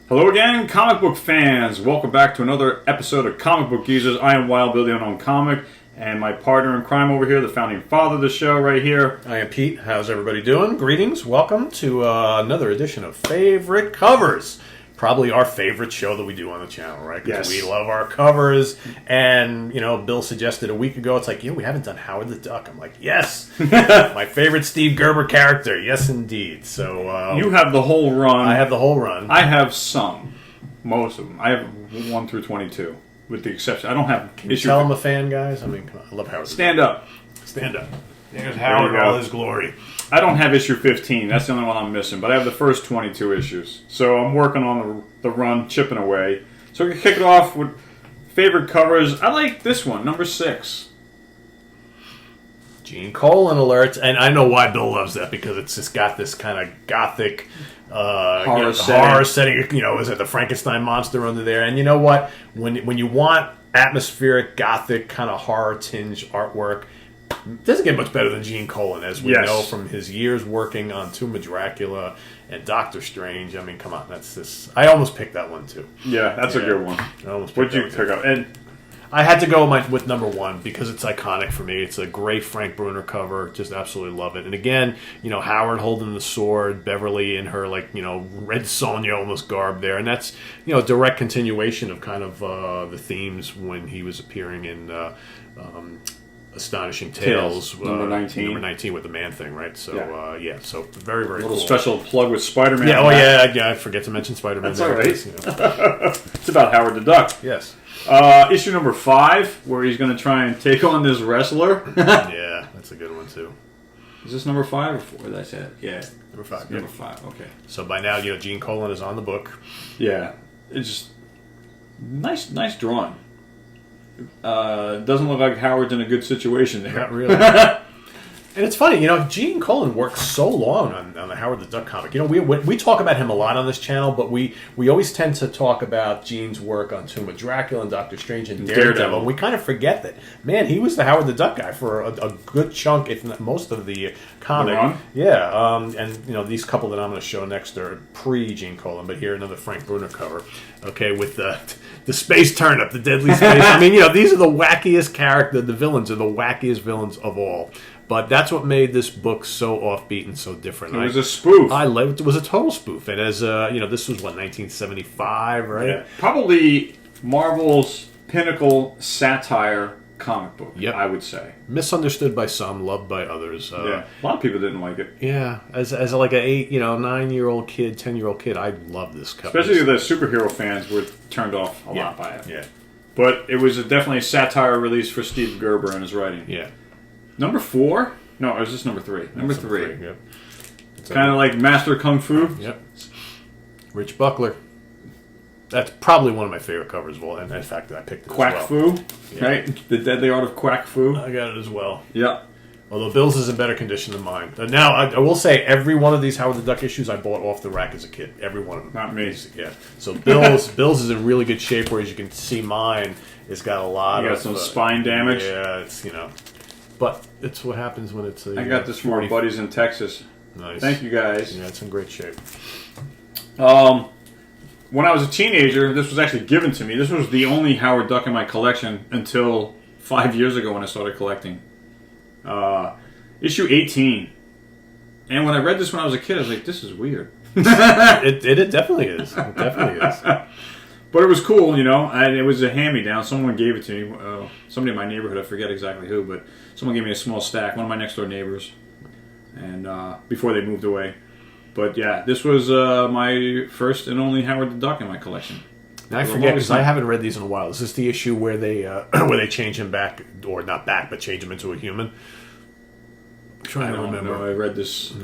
Hello again, comic book fans. Welcome back to another episode of Comic Book Geezers. I am Wild Bill, the Unknown Comic, and my partner in crime over here, the founding father of the show right here. I am Pete. How's everybody doing? Greetings. Welcome to another edition of Favorite Covers. Probably our favorite show that we do on the channel, right? Because we love our covers. And, Bill suggested a week ago, it's like, we haven't done Howard the Duck. I'm like, yes! My favorite Steve Gerber character. Yes, indeed. So you have the whole run. I have the whole run. I have some. Most of them. I have 1 through 22, with the exception. I don't have Can you tell I'm a fan, guys? I mean, come on. I love Howard the Duck. Stand up. Stand up. There's Howard in all his glory. I don't have issue 15. That's the only one I'm missing. But I have the first 22 issues. So I'm working on the run, chipping away. So we can kick it off with favorite covers. I like this one, number 6. Gene Colan alert. And I know why Bill loves that, because it's just got this kind of gothic horror setting. Is it the Frankenstein monster under there? And you know what? When you want atmospheric, gothic, kind of horror-tinged artwork, it doesn't get much better than Gene Colan, as we know from his years working on Tomb of Dracula and Doctor Strange. I mean, come on, that's this. I almost picked that one too. Yeah, that's a good one. I almost picked What'd you pick up? And I had to go with number 1 because it's iconic for me. It's a great Frank Bruner cover. Just absolutely love it. And again, Howard holding the sword, Beverly in her Red Sonja almost garb there, and that's a direct continuation of kind of the themes when he was appearing in. Astonishing Tales, number 19. Number 19 with the man thing, right? So, so very, very cool. Special plug with Spider-Man. Yeah, I forget to mention Spider-Man. That's all right. It's about Howard the Duck. Yes. Issue number 5, where he's going to try and take on this wrestler. Yeah, that's a good one, too. Is this number 5 or 4? Did I say it? Yeah. Number 5. Number 5, okay. So by now, Gene Colan is on the book. Yeah. It's just nice drawing. Doesn't look like Howard's in a good situation there. Not really. And it's funny, Gene Colan worked so long on the Howard the Duck comic. We talk about him a lot on this channel, but we always tend to talk about Gene's work on Tomb of Dracula and Doctor Strange and Daredevil. And we kind of forget that, man, he was the Howard the Duck guy for a good chunk, if not most of the comic. Yeah, and these couple that I'm going to show next are pre-Gene Colan, but here another Frank Bruner cover. Okay, with the space turnip, the deadly space. I mean, these are the wackiest characters. The villains are the wackiest villains of all. But that's what made this book so offbeat and so different. It was a spoof. It was a total spoof. And as this was 1975, right? Yeah. Probably Marvel's pinnacle satire comic book. Yep. I would say misunderstood by some, loved by others. A lot of people didn't like it. Yeah, as like a 9-year-old kid, 10-year-old kid, I love this cover. Especially the superhero fans were turned off a lot by it. Yeah, but it was definitely a satire release for Steve Gerber and his writing. Yeah. Number 4? No, or is this number 3? Number 3. Yep. It's kind of like Master Kung Fu. Yep. Rich Buckler. That's probably one of my favorite covers of all, and in fact, I picked it Quack as well. Fu, right? The Deadly Art of Quack Fu. I got it as well. Yeah. Although Bill's is in better condition than mine. Now, I will say, every one of these Howard the Duck issues I bought off the rack as a kid. Every one of them. Not me. Yeah. So Bill's is in really good shape, whereas you can see mine has got a lot of... some spine damage. Yeah, it's, But it's what happens when it's... I got this from our buddies in Texas. Nice. Thank you, guys. Yeah, it's in great shape. When I was a teenager, this was actually given to me. This was the only Howard Duck in my collection until 5 years ago when I started collecting. Issue 18. And when I read this when I was a kid, I was like, this is weird. It definitely is. It definitely is. But it was cool, and it was a hand-me-down. Someone gave it to me. Somebody in my neighborhood, I forget exactly who, but someone gave me a small stack, one of my next-door neighbors, and before they moved away. But yeah, this was my first and only Howard the Duck in my collection. Now I forget, because I haven't read these in a while. Is this the issue where they change him back, or not back, but change him into a human? I'm trying to remember. I read this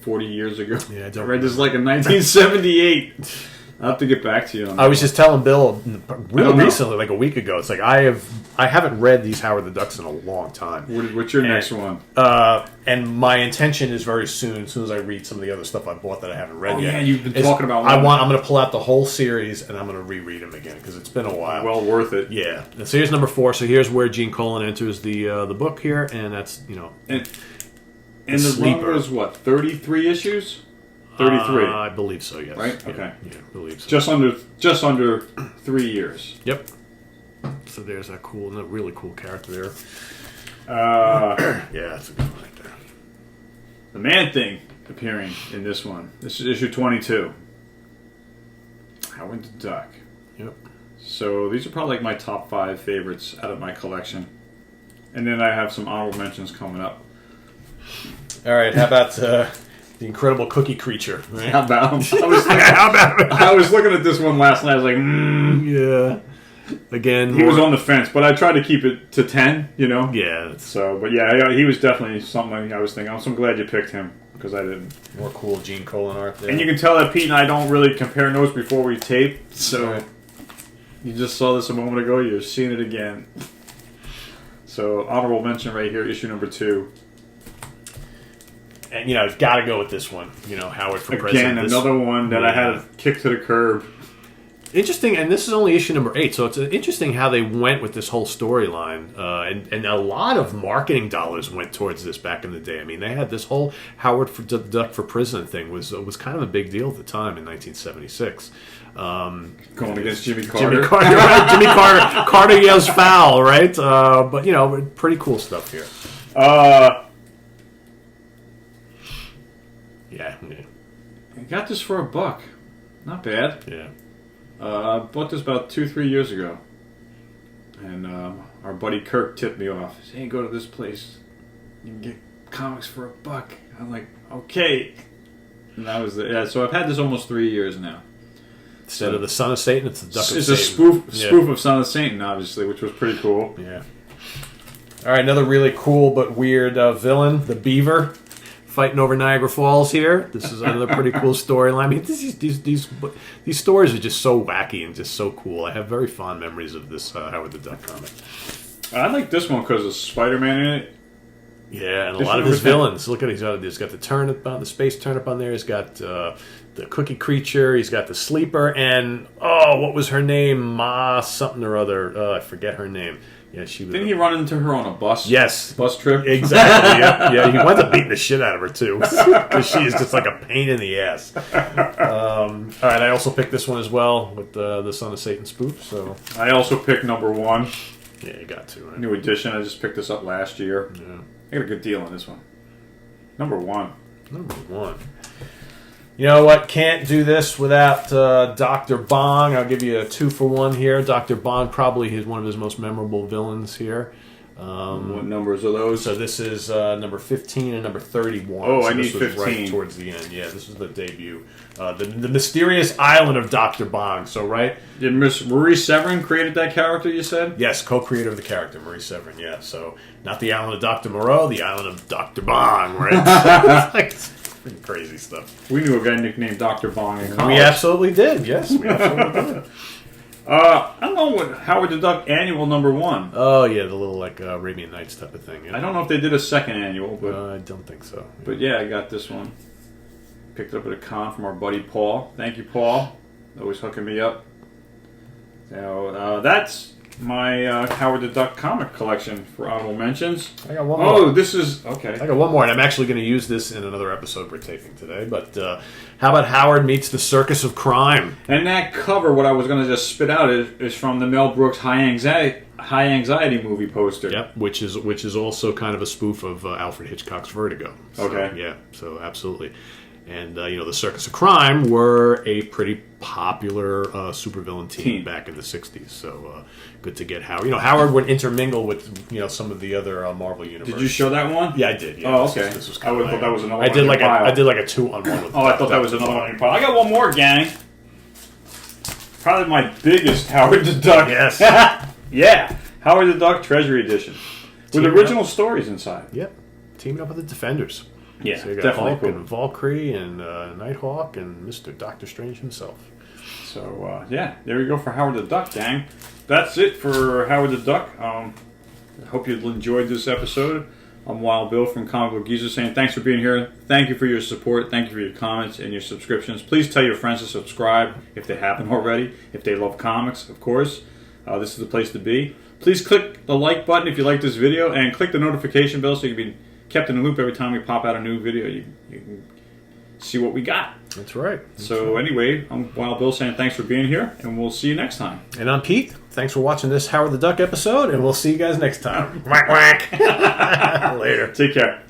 40 years ago. Yeah, I read this in 1978. I'll have to get back to you on that. I was just telling Bill real recently, like a week ago. It's like I haven't read these Howard the Ducks in a long time. What's your next one? And my intention is very soon as I read some of the other stuff I bought that I haven't read yet. Yeah, you've been talking about. I'm going to pull out the whole series and I'm going to reread them again because it's been a while. Well worth it. Yeah. And so here's number 4. So here's where Gene Colan enters the book here, and that's And the run was what, 33 issues? 33. I believe so. Yes. Right? Yeah, Okay. Yeah, I believe so. Just under 3 years. Yep. So there's that really cool character there. Yeah, that's a good one right there. The Man-Thing appearing in this one. This is issue 22. Howard the Duck. Yep. So these are probably like my top 5 favorites out of my collection. And then I have some honorable mentions coming up. All right, how about the Incredible Cookie Creature? Right? How about I was looking at this one last night. I was like, Yeah. Again, he was on the fence, but I tried to keep it to 10, you know? Yeah. So, but yeah, he was definitely something I was thinking. I'm so glad you picked him, because I didn't. More cool Gene Colan art there. And you can tell that Pete and I don't really compare notes before we tape, so Right. you just saw this a moment ago, you're seeing it again. So, honorable mention right here, issue number 2. And, I've got to go with this one. Howard for President. Again, another one that I had to kick to the curb. Interesting, and this is only issue number 8, so it's interesting how they went with this whole storyline, and a lot of marketing dollars went towards this back in the day. I mean, they had this whole Howard the Duck for President thing was kind of a big deal at the time in 1976. Going against Jimmy Carter. Jimmy Carter, right? Jimmy Carter. Carter yells foul, right? But pretty cool stuff here. Yeah. I got this for $1. Not bad. Yeah. I bought this about 2-3 years ago, and our buddy Kirk tipped me off. He said, "Hey, go to this place. You can get comics for $1." I'm like, "Okay." And that was so I've had this almost 3 years now. Instead of the Son of Satan, it's the Duck of Satan. It's a spoof of Son of Satan, obviously, which was pretty cool. Yeah. All right, another really cool but weird villain, the Beaver, fighting over Niagara Falls here. This is another pretty cool storyline. I mean, these stories are just so wacky and just so cool. I have very fond memories of this Howard the Duck comic. I like this one because of Spider-Man in it. Yeah, and a lot of his villains. Look at he's got the turnip on the space turnip on there. He's got the cookie creature. He's got the sleeper, and what was her name? Ma something or other. I forget her name. Yeah, she was. Didn't he run into her on a bus? Yes, bus trip. Exactly. Yeah. He winds up beating the shit out of her too, because she is just like a pain in the ass. All right, I also picked this one as well with the Son of Satan spoof. So I also picked number 1. yeah, you got to. Right? New edition. I just picked this up last year. Yeah. I got a good deal on this one. Number 1. Number 1. You know what? Can't do this without Dr. Bong. I'll give you a 2-for-1 here. Dr. Bong probably is one of his most memorable villains here. What numbers are those? So this is number 15 and number 31. Oh, so I need this was 15. Right towards the end. Yeah, this was the debut. The Mysterious Island of Dr. Bong. So, right? Did Miss Marie Severin created that character, you said? Yes, co-creator of the character, Marie Severin, yeah. So, not the island of Dr. Moreau, the island of Dr. Bong, right? It's pretty crazy stuff. We knew a guy nicknamed Dr. Bong in college. We absolutely did, yes. We absolutely did. I'm going with Howard the Duck Annual number 1. Oh, yeah, the little, Arabian Nights type of thing. Yeah. I don't know if they did a second annual, but I don't think so. But yeah, I got this one. Picked it up at a con from our buddy Paul. Thank you, Paul. Always hooking me up. So that's my Howard the Duck comic collection for honorable mentions. I got one more. Oh, this is okay. I got one more, and I'm actually going to use this in another episode we're taping today. But how about Howard meets the Circus of Crime? And that cover, what I was going to just spit out is from the Mel Brooks High Anxiety movie poster. Yep, which is also kind of a spoof of Alfred Hitchcock's Vertigo. So, Okay. Yeah, so absolutely. And, the Circus of Crime were a pretty popular supervillain team back in the 60s. So good to get Howard. Howard would intermingle with, some of the other Marvel universe. Did you show that one? Yeah, I did. Yeah. Oh, okay. This was I would have thought that was another one. I did like a 2-on-1 with Oh, I thought that was another one in your pile. I got one more, gang. Probably my biggest Howard the Duck. Yes. Yeah. Howard the Duck Treasury Edition. With original stories inside. Yep. Teaming up with the Defenders. Yeah, so you got definitely Hulk cool. and Valkyrie and Nighthawk and Mr. Doctor Strange himself. So, yeah, there we go for Howard the Duck, gang. That's it for Howard the Duck. I hope you enjoyed this episode. I'm Wild Bill from Comic Book Geezer saying thanks for being here. Thank you for your support. Thank you for your comments and your subscriptions. Please tell your friends to subscribe if they haven't already. If they love comics, of course. This is the place to be. Please click the like button if you like this video and click the notification bell so you can be kept in the loop every time we pop out a new video. You can see what we got. That's right. So anyway, I'm Wild Bill saying thanks for being here, and we'll see you next time. And I'm Pete. Thanks for watching this Howard the Duck episode, and we'll see you guys next time. Whack, whack. Later. Take care.